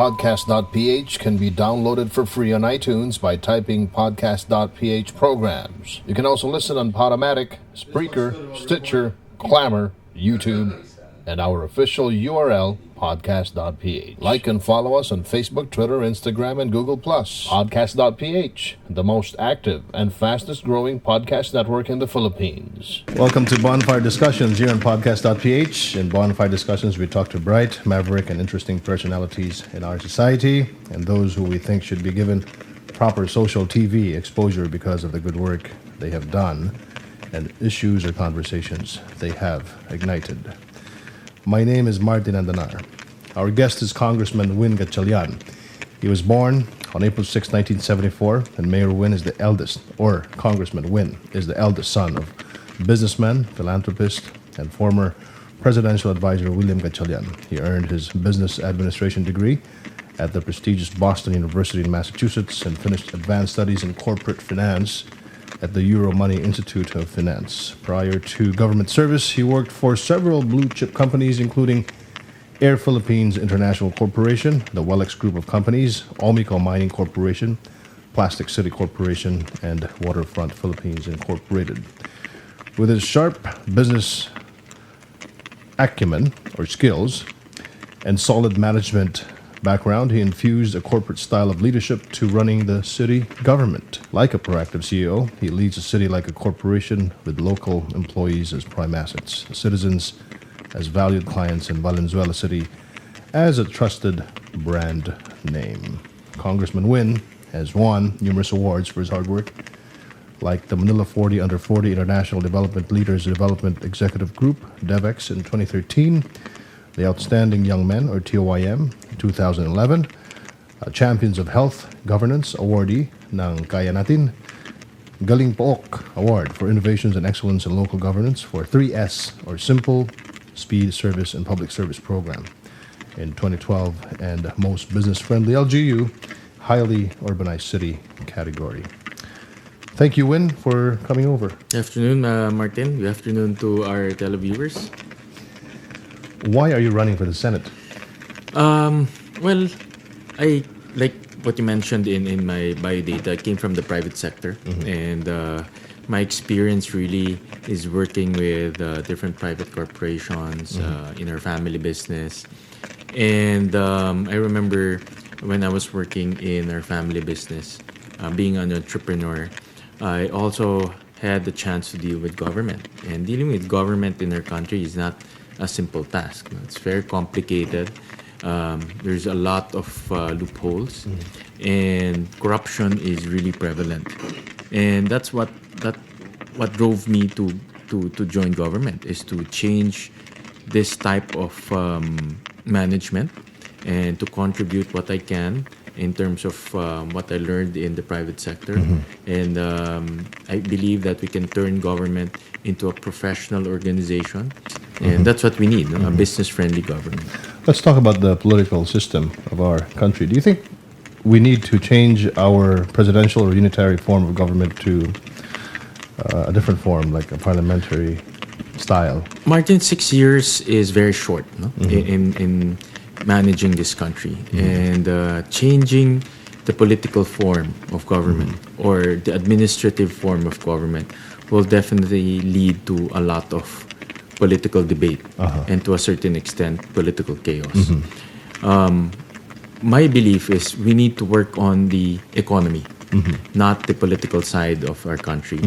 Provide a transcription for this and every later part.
Podcast.ph can be downloaded for free on iTunes by typing Podcast.ph programs. You can also listen on Podomatic, Spreaker, Stitcher, Clamor, YouTube, and our official URL, podcast.ph. Like and follow us on Facebook, Twitter, Instagram, and Google+. Podcast.ph, the most active and fastest growing podcast network in the Philippines. Welcome to Bonfire Discussions here on podcast.ph. In Bonfire Discussions, we talk to bright, maverick, and interesting personalities in our society and those who we think should be given proper social TV exposure because of the good work they have done and issues or conversations they have ignited. My name is Martin Andanar. Our guest is Congressman Sherwin Gatchalian. He was born on April 6, 1974, and Mayor Win is the eldest, or Congressman Win is the eldest son of businessman, philanthropist, and former presidential advisor William Gatchalian. He earned his business administration degree at the prestigious Boston University in Massachusetts and finished advanced studies in corporate finance at the Euromoney Institute of Finance. Prior to government service, he worked for several blue-chip companies, including Air Philippines International Corporation, the Wellex Group of Companies, Omico Mining Corporation, Plastic City Corporation, and Waterfront Philippines Incorporated. With his sharp business acumen, or skills, and solid management background, he infused a corporate style of leadership to running the city government. Like a proactive CEO, he leads the city like a corporation with local employees as prime assets, citizens as valued clients, and Valenzuela City as a trusted brand name. Congressman Win has won numerous awards for his hard work, like the Manila 40 Under 40 International Development Leaders Development Executive Group, DEVEX, in 2013, the Outstanding Young Men, or TOYM, 2011, Champions of Health Governance awardee ng Kaya Natin, Galing Pook Award for Innovations and Excellence in Local Governance for 3S, or Simple, Speed, Service, and Public Service Program in 2012, and Most Business-Friendly LGU, Highly Urbanized City category. Thank you, Win, for coming over. Good afternoon, Martin. Good afternoon to our televiewers. Why are you running for the Senate? Well, I like what you mentioned in my biodata. I came from the private sector, and my experience really is working with different private corporations in our family business. And I remember when I was working in our family business, being an entrepreneur, I also had the chance to deal with government. And dealing with government in our country is not a simple task. It's very complicated. There's a lot of loopholes, and corruption is really prevalent. And that's what drove me to join government, is to change this type of management and to contribute what I can in terms of what I learned in the private sector. And I believe that we can turn government into a professional organization. And that's what we need, a business-friendly government. Let's talk about the political system of our country. Do you think we need to change our presidential or unitary form of government to a different form, like a parliamentary style? Martin, 6 years is very short, no? In managing this country. And changing the political form of government or the administrative form of government will definitely lead to a lot of political debate and to a certain extent political chaos. My belief is we need to work on the economy, not the political side of our country.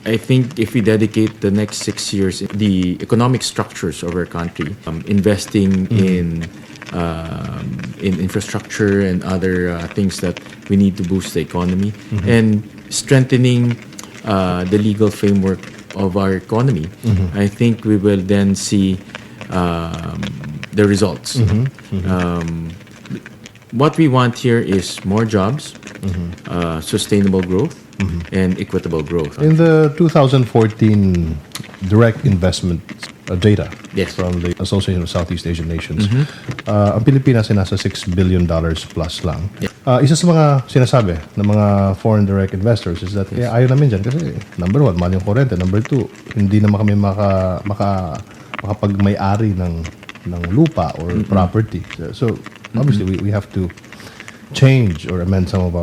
I think if we dedicate the next 6 years the economic structures of our country, investing in infrastructure and other things that we need to boost the economy, and strengthening the legal framework of our economy, I think we will then see the results. What we want here is more jobs, sustainable growth, and equitable growth. In the 2014 direct investment data from the Association of Southeast Asian Nations, ang Pilipinas ay nasa $6 billion plus lang. Isa sa mga sinasabi ng mga foreign direct investors is that ayaw namin dyan kasi number one, mahal yung kurente. Number two, hindi naman kami makapagmay-ari ng ng lupa or property. So obviously we have to change or amend some of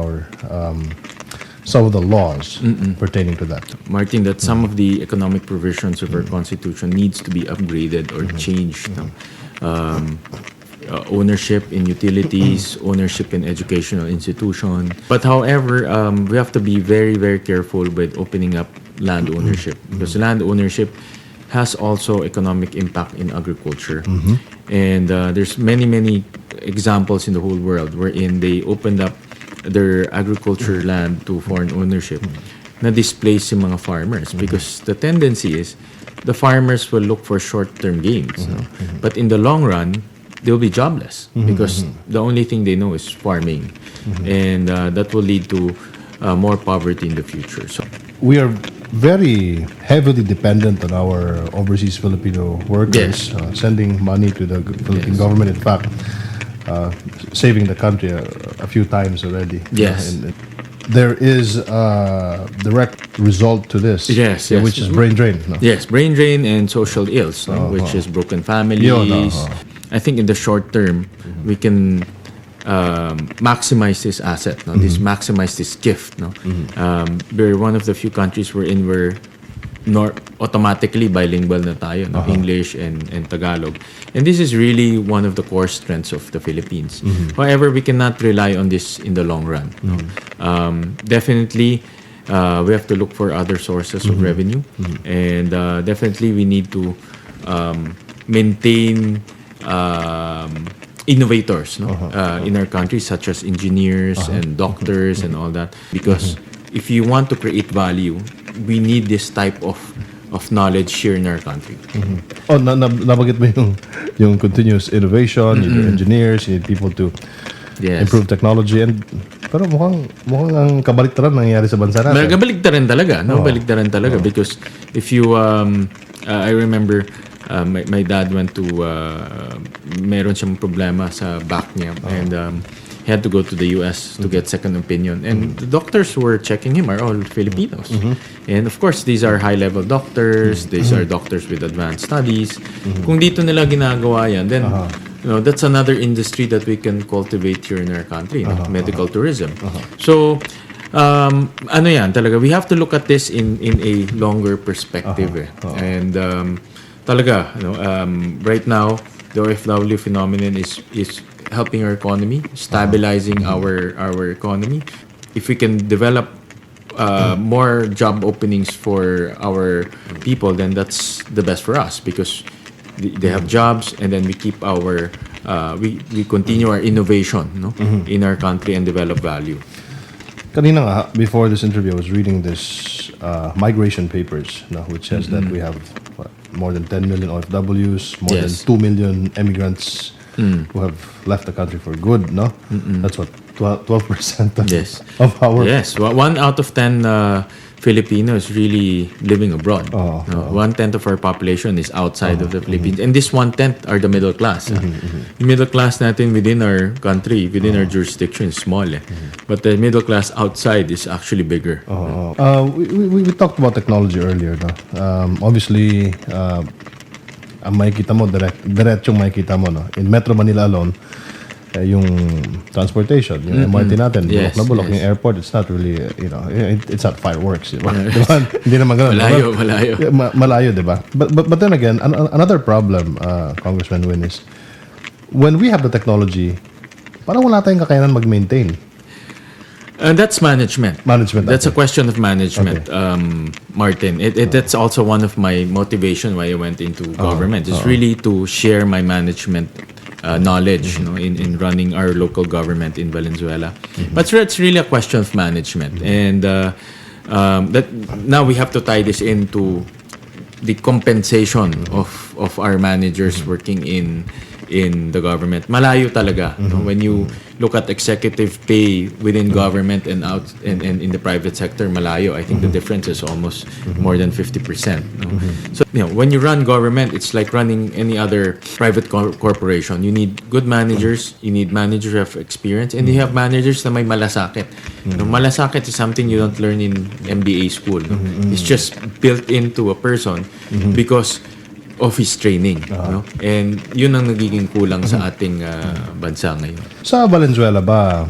the laws pertaining to that. Martin, that some of the economic provisions of our constitution needs to be upgraded or changed. Ownership in utilities, ownership in educational institution. But however, we have to be very, very careful with opening up land ownership because land ownership has also economic impact in agriculture. And there's many examples in the whole world wherein they opened up their agriculture land to foreign ownership na displace yung mga farmers because the tendency is the farmers will look for short-term gains. No? But in the long run, they'll be jobless because the only thing they know is farming. And that will lead to more poverty in the future. So We are very heavily dependent on our overseas Filipino workers, sending money to the Philippine government. In fact, saving the country a few times already. Yes. And there is a direct result to this, Yes. which is brain drain. No? Yes, brain drain and social ills, no? Which is broken families. I think in the short term, we can maximize this asset, no? This maximize this gift. No? We're one of the few countries wherein we're automatically bilingual na tayo, no? English and Tagalog. And this is really one of the core strengths of the Philippines. However, we cannot rely on this in the long run. No? Definitely, we have to look for other sources of revenue. And definitely, we need to maintain innovators, no? In our country, such as engineers and doctors and all that. Because if you want to create value, we need this type of knowledge here in our country. Nabanggit mo yung continuous innovation, you need engineers, you need people to improve technology, pero mukhang ang kabaliktaran nangyayari sa bansa natin. Kabaliktaran talaga, no? Baliktaran talaga because if you I remember my dad went to meron siyang problema sa back niya and he had to go to the US to get second opinion. And the doctors who were checking him are all Filipinos. And of course, these are high-level doctors. These are doctors with advanced studies. Kung dito nila ginagawa yan, then that's another industry that we can cultivate here in our country, medical tourism. So, ano yan, talaga, we have to look at this in a longer perspective. And talaga, right now, the OFW phenomenon is helping our economy, stabilizing our economy. If we can develop more job openings for our people, then that's the best for us because they have jobs, and then we keep our we continue our innovation, no, in our country and develop value. Kanina nga, before this interview, I was reading this migration papers, which says that we have more than 10 million OFWs, more than 2 million immigrants who have left the country for good, no? That's what, 12% of our... Yes, 1 out of 10 Filipinos really living abroad. 1/10 of our population is outside of the Philippines. And this 1/10 are the middle class. The middle class natin within our country, within our jurisdiction is small. But the middle class outside is actually bigger. We talked about technology earlier, no? Obviously, ang makikita mo, diretsong makikita mo, no? In Metro Manila alone, yung transportation, yung MRT natin, bulok na bulok. Yung airport, it's not really, it's not fireworks. Diba? Hindi naman ganun. Malayo, diba? But then again, another problem, Congressman Win, is when we have the technology, parang wala tayong kakayanan mag-maintain. That's management. That's a question of management, Martin. That's also one of my motivation why I went into government. It's really to share my management knowledge, in running our local government in Valenzuela. But it's really a question of management, and that now we have to tie this into the compensation of our managers working in the government. Malayo talaga. When you look at executive pay within government and out and in the private sector, malayo. I think the difference is almost more than 50%. So when you run government, it's like running any other private corporation. You need good managers. You need managers who have experience, and you have managers na may malasakit. Malasakit is something you don't learn in MBA school. It's just built into a person because office training, no? And yun ang nagiging kulang sa ating bansa ngayon. Sa Valenzuela ba,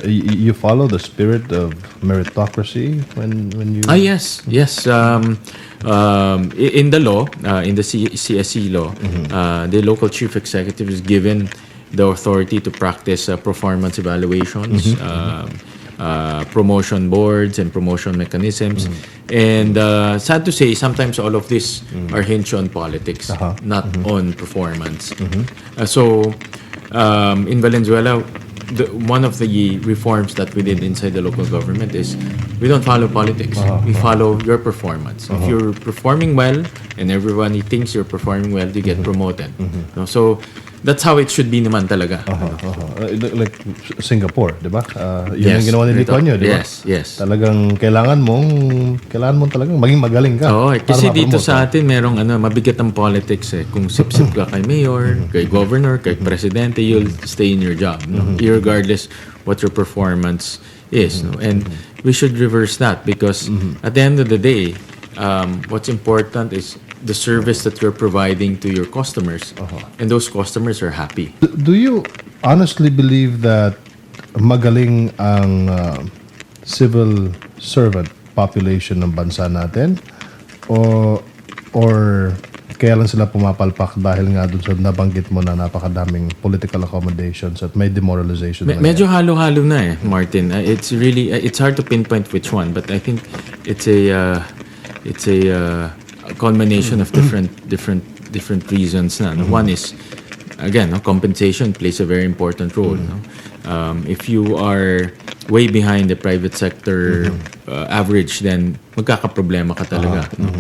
you follow the spirit of meritocracy when you... Yes. In the law, in the CSE law, the local chief executive is given the authority to practice performance evaluations, promotion boards, and promotion mechanisms. And sad to say, sometimes all of this are hinged on politics, not on performance. So in Valenzuela, one of the reforms that we did inside the local government is we don't follow politics. We follow your performance. If you're performing well and everyone thinks you're performing well, you get promoted. No? So that's how it should be naman talaga. Like Singapore, di ba? Yun yung ginawa ni Lee Kuan Yew, di ba? Yes. Talagang kailangan mong talagang maging magaling ka. Kasi dito sa atin merong mabigat ang politics eh. Kung sip-sip ka kay mayor, kay governor, kay presidente, you'll stay in your job, no? Regardless what your performance is, no? And we should reverse that because at the end of the day, what's important is the service that you're providing to your customers, and those customers are happy. Do you honestly believe that magaling ang civil servant population ng bansa natin? Or kaya lang sila pumapalpak dahil nga dun sa nabanggit mo na napakadaming political accommodations at may demoralization? Medyo halo-halo na eh, Martin. It's really it's hard to pinpoint which one, but I think it's a combination of different reasons na. One is, again, compensation plays a very important role. No? If you are way behind the private sector average, then magkakaproblema ka talaga. No?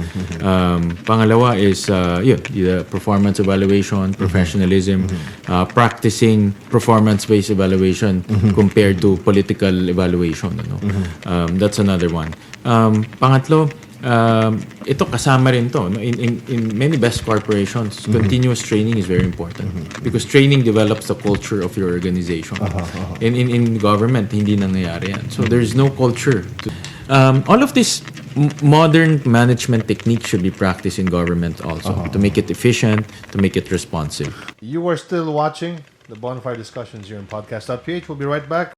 Pangalawa is the performance evaluation, professionalism, practicing performance-based evaluation compared to political evaluation. No? That's another one. Pangatlo, ito kasama rin to, no? In many best corporations, continuous training is very important because training develops the culture of your organization. In government, hindi nangyayari yan. So there's no culture. All of these modern management techniques should be practiced in government also to make it efficient, to make it responsive. You are still watching the Bonfire discussions here on podcast.ph. We'll be right back